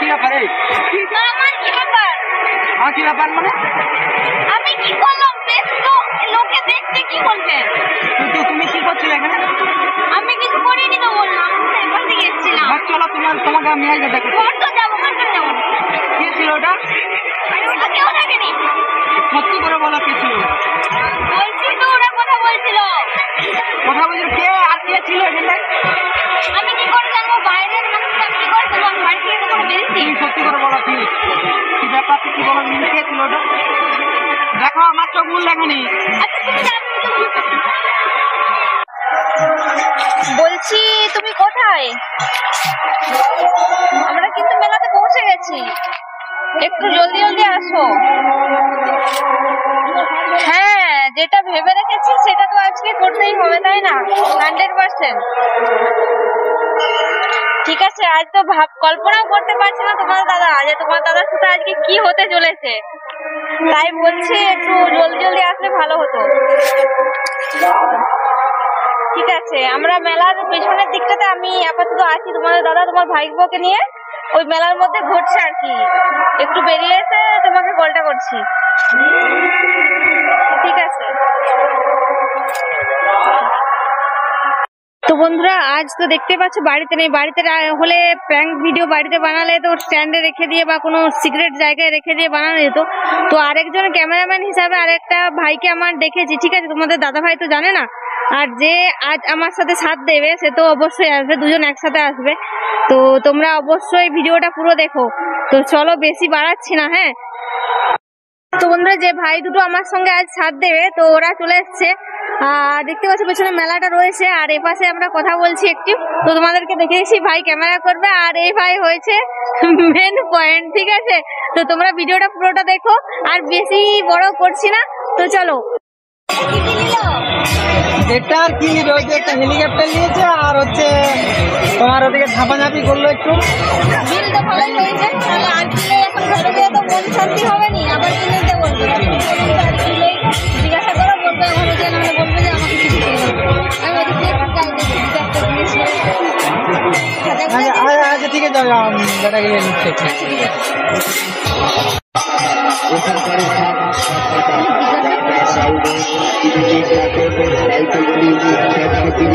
কি ব্যাপারে? আমার কি ব্যাপার? আমার কি ব্যাপার মানে? আমি কি করলাম? বেশ তো লোকে দেখতে কি বলবে? তুমি কি করছিলে এখানে? আমি কিছু করিনি তো বললাম, এখান থেকে এসেছিলাম। চলো তোমাকে আমি আগে দেখো। তো যাবো, কোনটা যাবো? কি ছিল ওটা? ওটা কেউ দেখেনি। সত্যি করে বলো কে ছিল? বলছি তো ওরা কথা বলছিল। কথা বলছিল কে? আর কে ছিল এখানে? আমি কি করে জানবো? বাইরের মানুষ আমি কি করে জানবো? আমি বাড়ি থেকে তো কোনো বেরিয়েছি। তুমি সত্যি করে বলো কি ব্যাপার? কি বলো, কে ছিল ওটা? দেখো আমার তো ভুল লেখেনি। আচ্ছা তুমি জানো? বলছি তুমি কোথায়? আমরা কিন্তু মেলাতে পৌঁছে গেছি, একটু জলদি জলদি আসো। হ্যাঁ, যেটা ভেবে রেখেছি সেটা তো আজকে করতেই হবে, তাই না? 100%। ঠিক আছে, আজ তো কল্পনাও করতে পারছি না তোমার দাদার সাথে আজকে কি হতে চলেছে, তাই বলছি একটু জলদি জলদি আসলে ভালো হতো। ঠিক আছে, আমরা মেলার পেছনের দিকটাতে আমি আপাতত আছি, তোমাদের দাদা তোমার ভাইবোকে নিয়ে ওই মেলার মধ্যে ঘুরছে আর কি। একটু বেরিয়ে এসে তোমাকে কলটা করছি। ঠিক আছে। তো বন্ধুরা, আজ তো দেখতে পাচ্ছ বাড়িতে নেই। বাড়িতে হলে প্র্যাঙ্ক ভিডিও বাড়িতে বানালে তো স্ট্যান্ডে রেখে দিয়ে বা কোনো সিক্রেট জায়গায় রেখে দিয়ে বানানো যেত। তো আরেকজন ক্যামেরাম্যান হিসাবে আরেকটা ভাইকে আমার দেখেছি। ঠিক আছে, তোমাদের দাদা ভাই তো জানে না, আর যে আজ আমার সাথে সাথ দেবে সে তো অবশ্যই আসবে, দুজন একসাথে আসবে। তো তোমরা অবশ্যই ভিডিওটা পুরো দেখো। তো চলো বেশি বাড়াচ্ছি না। হ্যাঁ, তো বন্ধুরা, যে ভাই দুটো আমার সঙ্গে আজ সাথ দেবে তো ওরা চলে এসছে। দেখতে পাচ্ছি পেছনে মেলাটা রয়েছে, আর এ পাশে আমরা কথা বলছি একটু। তো তোমাদেরকে দেখেছি ভাই ক্যামেরা করবে, আর এই ভাই হয়েছে মেন পয়েন্ট। ঠিক আছে, তো তোমরা ভিডিওটা পুরোটা দেখো, আর বেশি বড় করছি না। তো চলো। এটা আর কি নিবে? ওই যে একটা হেলিকপ্টার নিয়েছে, আর হচ্ছে তোমার ওদিকে ঝাপাঝাপি করলো একটু। বিল তো ভালোই হয়েছে, তাহলে আর কিনলে এখন ঘরে গিয়ে তো মন শান্তি হবে নি, আবার কিনে দিতে বলবে। জিজ্ঞাসা করো, বলবে ঘরে গিয়ে, নাহলে বলবে যে আমাকে কিছু কিনে দেবে। আমি ওদিক থেকে একটু গাই দেবো, একটা জিনিস আচ্ছা ঠিক আছে, বেটা গেলে নিচ্ছে।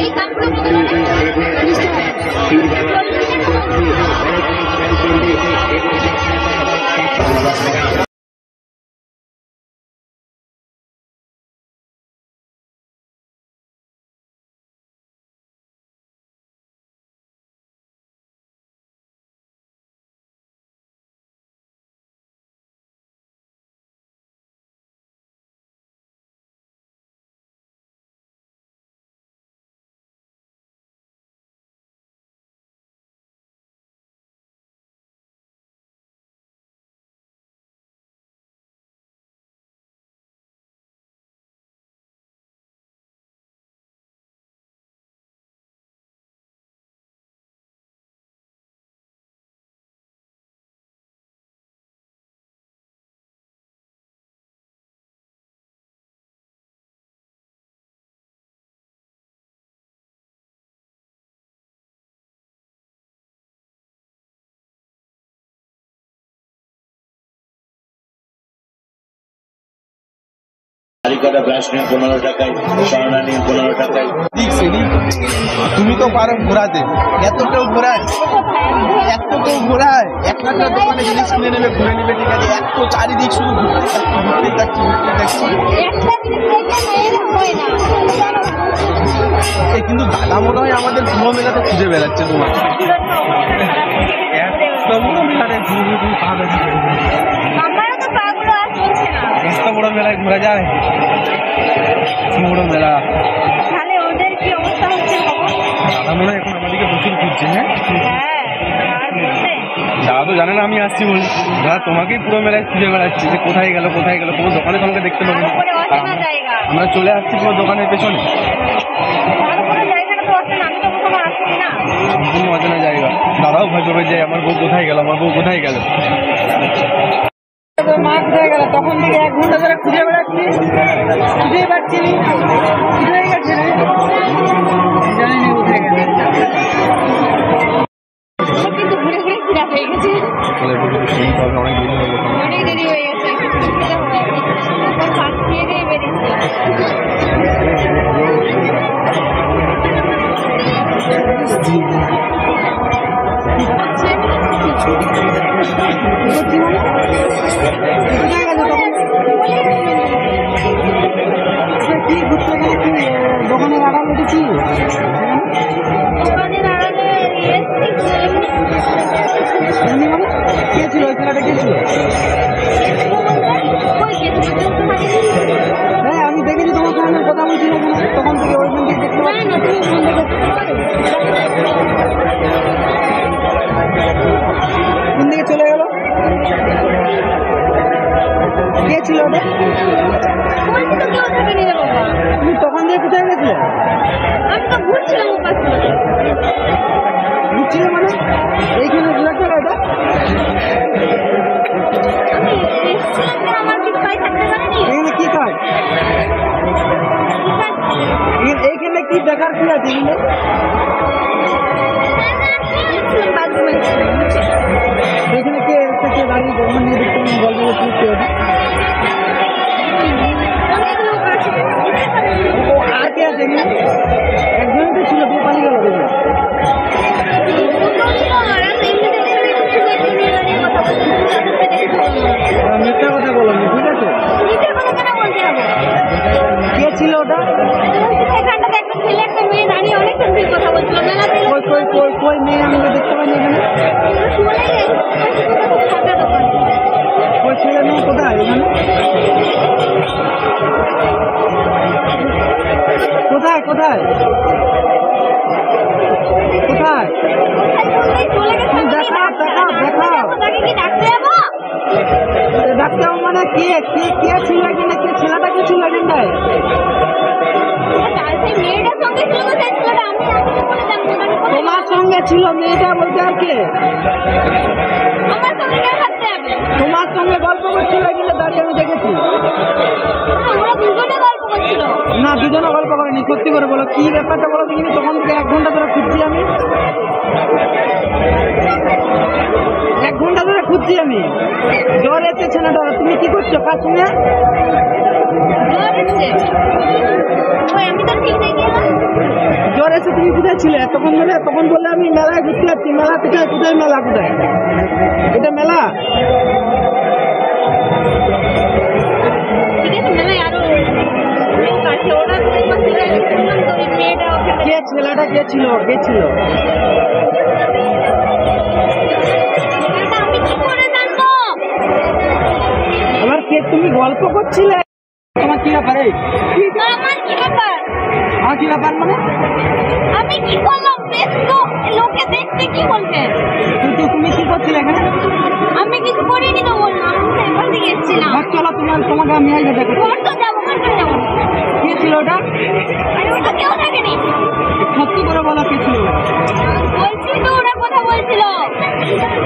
এই কাপড়গুলো ব্রাশ নিন 15 টাকায়, স্বর্ণা নিন 15 টাকায়। তুমি তো পারো ঘোরাতে, এত কেউ ঘোরায়, একটা দোকানে জিনিস কিনে নেবে, ঘুরে নেবে, ঠিক আছে? এত চারিদিক শুধু ঘুরতে যাচ্ছি। কিন্তু দাদা মনে হয় আমাদের পুরো মেলাতে খুঁজে বেড়াচ্ছে তোমার। এত বড় মেলায় ঘোরা যায়? বড় মেলা, তাহলে ওদের কি অবস্থা হচ্ছে? দাদা মনে হয় এখন আমাদেরকে প্রচুর খুঁজছে। হ্যাঁ, দাদা তো জানে না আমি আসছি বলি, দাদা তোমাকেই পুরো মেলায় খুঁজে বেড়াচ্ছি যে কোথায় গেল কোনো দোকানে তোমাকে দেখতে পাবো। আমরা চলে আসছি পুরো দোকানের পেছনে, সম্পূর্ণ অজানা জায়গা। দাদাও ভয় পাবে যে আমার বউ কোথায় গেল। মা কোথায় গেল? তখন থেকে 1 ঘন্টা ধরে খুঁজে বেড়াচ্ছি, খুঁজেই পাচ্ছি নি। হয়ে গেছে রে, জানি কোথায় গেছে। কিন্তু ঘুরে ঘুরে ঘুরা হয়ে গেছে। করছি মানে কোথায় গেছে তখন? আচ্ছা, কি ঘুরতে গেলে কি দোকানের আড়াল উঠেছি? দোকানের আড়ালে এমনি মানে কে ছিল ওই ছেলেটা কে ছিল? হ্যাঁ, আমি দেখেছি তোমার সঙ্গে কথা বলছিল তখন থেকে ওইখান থেকে দেখতে পাচ্ছি। কোন দিকে চলে গেল? কে ছিল ওটা? তুমি তখন দিয়ে কোথায় গেছিলে? আমি তো ঘুরছিলাম ওপাশ থেকে। ঘুরছিলে মানে এইখানে ঘুরাতে ওটা? আমি এসেছিলাম যে আমার কি পাই থাকতে পারেনি। এখানে কি কাজ? এইখানে কি দেখার কি আছে? এখানে কে একটা কে দাঁড়িয়ে দোকান নিয়ে দেখতে গল্প করতে কে ওটা? ও আর কে আছে এখানে? একজনই তো ছিল, দিয়ে পালিয়ে গেল দেখি। মিথ্যা কথা বলো না, ঠিক আছে? কে ছিল ওটা? কই কই কই কই মেয়ে আমি তো দেখতে পাইনি এখানে। ওই ছেলে মেয়ে কোথায় এখানে? কোথায় কোথায় কোথায়? ডাক্তার মানে কে কে কে ছিল এখানে? কে ছেলেটা কে ছিল এখানটায়? তোমার সঙ্গে ছিল মেয়েটা বলতে আর কে? তোমার সঙ্গে গল্প করছিল এখানে দাঁড়িয়ে আমি দেখেছি। না, দুজনে গল্প করেনি। সত্যি করে বলো কি ব্যাপারটা বলো দেখিনি। তখন থেকে 1 ঘন্টা ধরে খুঁজছি আমি। 1 ঘন্টা ধরে খুঁজছি আমি। জ্বর এসেছে না জ্বর? তুমি কি করছো কাজ শুনে? জ্বর এসে তুমি কোথায় ছিলে তখন ধরে? তখন বললে আমি মেলায় ঘুরতে যাচ্ছি। মেলা কোথায়? কোথায় মেলা? কোথায় এটা মেলা? কে ছেলেটা কে ছিল? কে ছিল? আমার কে? তুমি গল্প করছিলে? তোমার কি ব্যাপার? এই আমার কি ব্যাপার? আমার কি ব্যাপার মানে? আমি কি করলাম? লোকে দেখতে কি বলবে? কিন্তু তুমি কি করছিলে এখানে? আমি কিছু করিনি তো বললাম। আমি এখান থেকে এসেছিলাম। চলো তোমাকে আমি আগে দেখো। ঘর তো যাবো, ঘর তো যাবো। কে ছিল ওটা? আরে ওটা কেউ থাকেনি। সত্যি করে বলো কে ছিল? বলছি তো ওরা কথা বলছিল।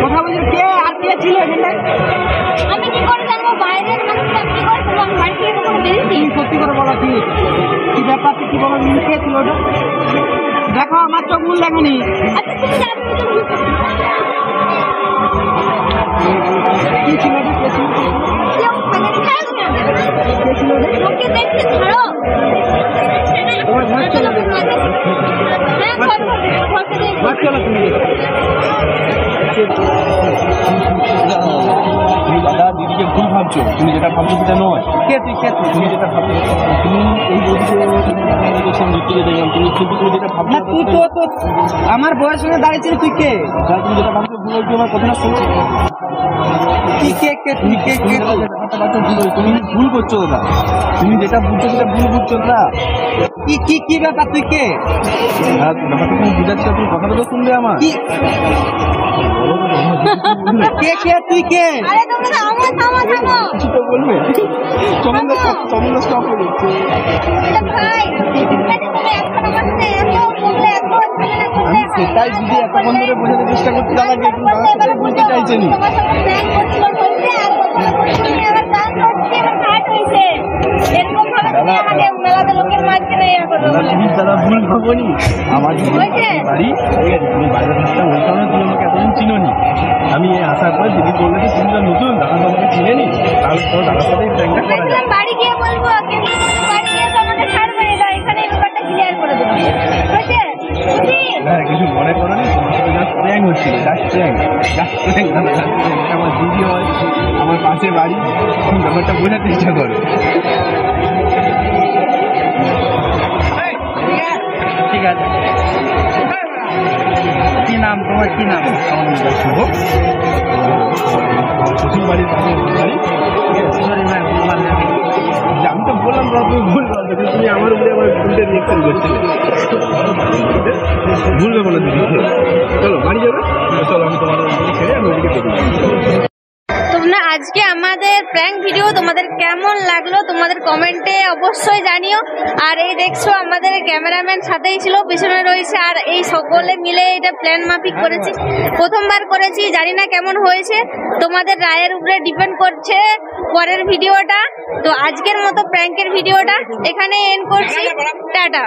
কথা বলছিল কে? আর কে ছিল এখানে? আমি কি করে জানবো? বাইরের মানুষরা কি করে? আমি বাড়ি থেকে কখনো বেরিয়েছি? তুমি সত্যি করে বলো কি কি ব্যাপারটা কি বলো? কে ছিল ওটা? দেখো আমার তো ভুল দেখেনি। আচ্ছা তুমি যাবে তো কি ছিল ওটা? কে ছিল? কেউ থাকে না। কে ছিল ওটা? লোকে দেখতে ছাড়ো। তোমার ঘর চলো দেখো। হ্যাঁ, ঘর চলো তুমি। তুমি দাদা দিদিকে ভুল ভাবছো। তুমি যেটা ভাবছো সেটা নয়। কে তুই? কে তুই? তুমি যেটা ভাবছো তুমি এই বলছো নৃত্য দেখলাম। তুমি কিন্তু তুমি যেটা ভাবছো না তুই তো আমার বয়সের সঙ্গে দাঁড়িয়েছিস। তুই কে? তুমি যেটা ভাবছো ভুল হচ্ছে। আমার কথাটা শুনছো? তুমি কে? তুমি ভুল করছো দাদা। তুমি যেটা বুঝছো সেটা ভুল বুঝছো দাদা। কি ব্যাপার? তুই কে? ব্যাপারটা তুমি বুঝাচ্ছি। তুমি কথাটা তো শুনবে আমার। কে তুই কে? আরে তোমরা থামো থামো থামো। কিছু তো বলবে। চমন স্টপ হয়ে যাচ্ছে। ভাই তুমি এখন আমার সাথে এত বললে এত আমি সেটাই দিদি এতক্ষণ ধরে বোঝাতে চেষ্টা করছি দাদাকে। কিন্তু দাদা সেটাই বলতে চাইছেনি। তোমার সাথে প্ল্যান করছিল বলতে আর তুমি আবার গান করতে এবার কাট হইছে। এরকম ভাবে তুমি আমাকে মেলাতে লোকের মাঝখানে ইয়া করো। দাদা ভুল ভাবনি। আমার বাড়ি তুমি বাইরে থাকতে ওই কারণে তুমি আমাকে এতদিন চিনোনি। আমি আসার পরে দিদি বললে যে তুমি নতুন দাদা তোমাকে চিনেনি। তাহলে তো দাদার সাথে প্ল্যানটা করা যায়। বাড়ি গিয়ে বলবো কিন্তু বাড়ি গিয়ে তো আমাকে ছাড়বে না। এখানে ব্যাপারটা ক্লিয়ার করে দেবো। বুঝছে? হ্যাঁ কিছু মনে করো নি, তোমার সাথে জাস্ট প্র্যাঙ্ক হচ্ছিল, জাস্ট প্র্যাঙ্ক দাদা, জাস্ট প্র্যাঙ্ক। আমার দিদি হয়, আমার পাশে বাড়ি, তুমি ব্যাপারটা বোঝার চেষ্টা করো। ঠিক আছে, কি নাম তোমার, কি নাম? আমার নাম শুভ, শ্বশুর বাড়ির পাশে বাড়ি। সরি ভাই, ভুলভাল জানি। আমি তো বললাম না তুমি ভুল বলছো, কিন্তু তুমি আমার উপরে আমার ভুলটা রিয়েকশন করছিলে। ভুল দেবো না দিদি, চলো বাড়ি যাবে, চলো আমি তোমার ওদিকে ছেড়ে আমি ওদিকে বেরিয়ে যাবো। তোমরা আজকে আমাদের প্র্যাঙ্ক ভিডিও তোমাদের কেমন লাগলো তোমাদের কমেন্টে অবশ্যই জানিও। আর এই দেখছো আমাদের ক্যামেরাম্যান সাথেই ছিল, পিছনে রয়েছে, আর এই সকলে মিলে এটা প্ল্যান মাফিক করেছি, প্রথমবার করেছি, জানি না কেমন হয়েছে, তোমাদের রায়ের উপরে ডিপেন্ড করছে পরের ভিডিওটা। তো আজকের মতো প্র্যাঙ্কের ভিডিওটা এখানে এন্ড করছি, টাটা।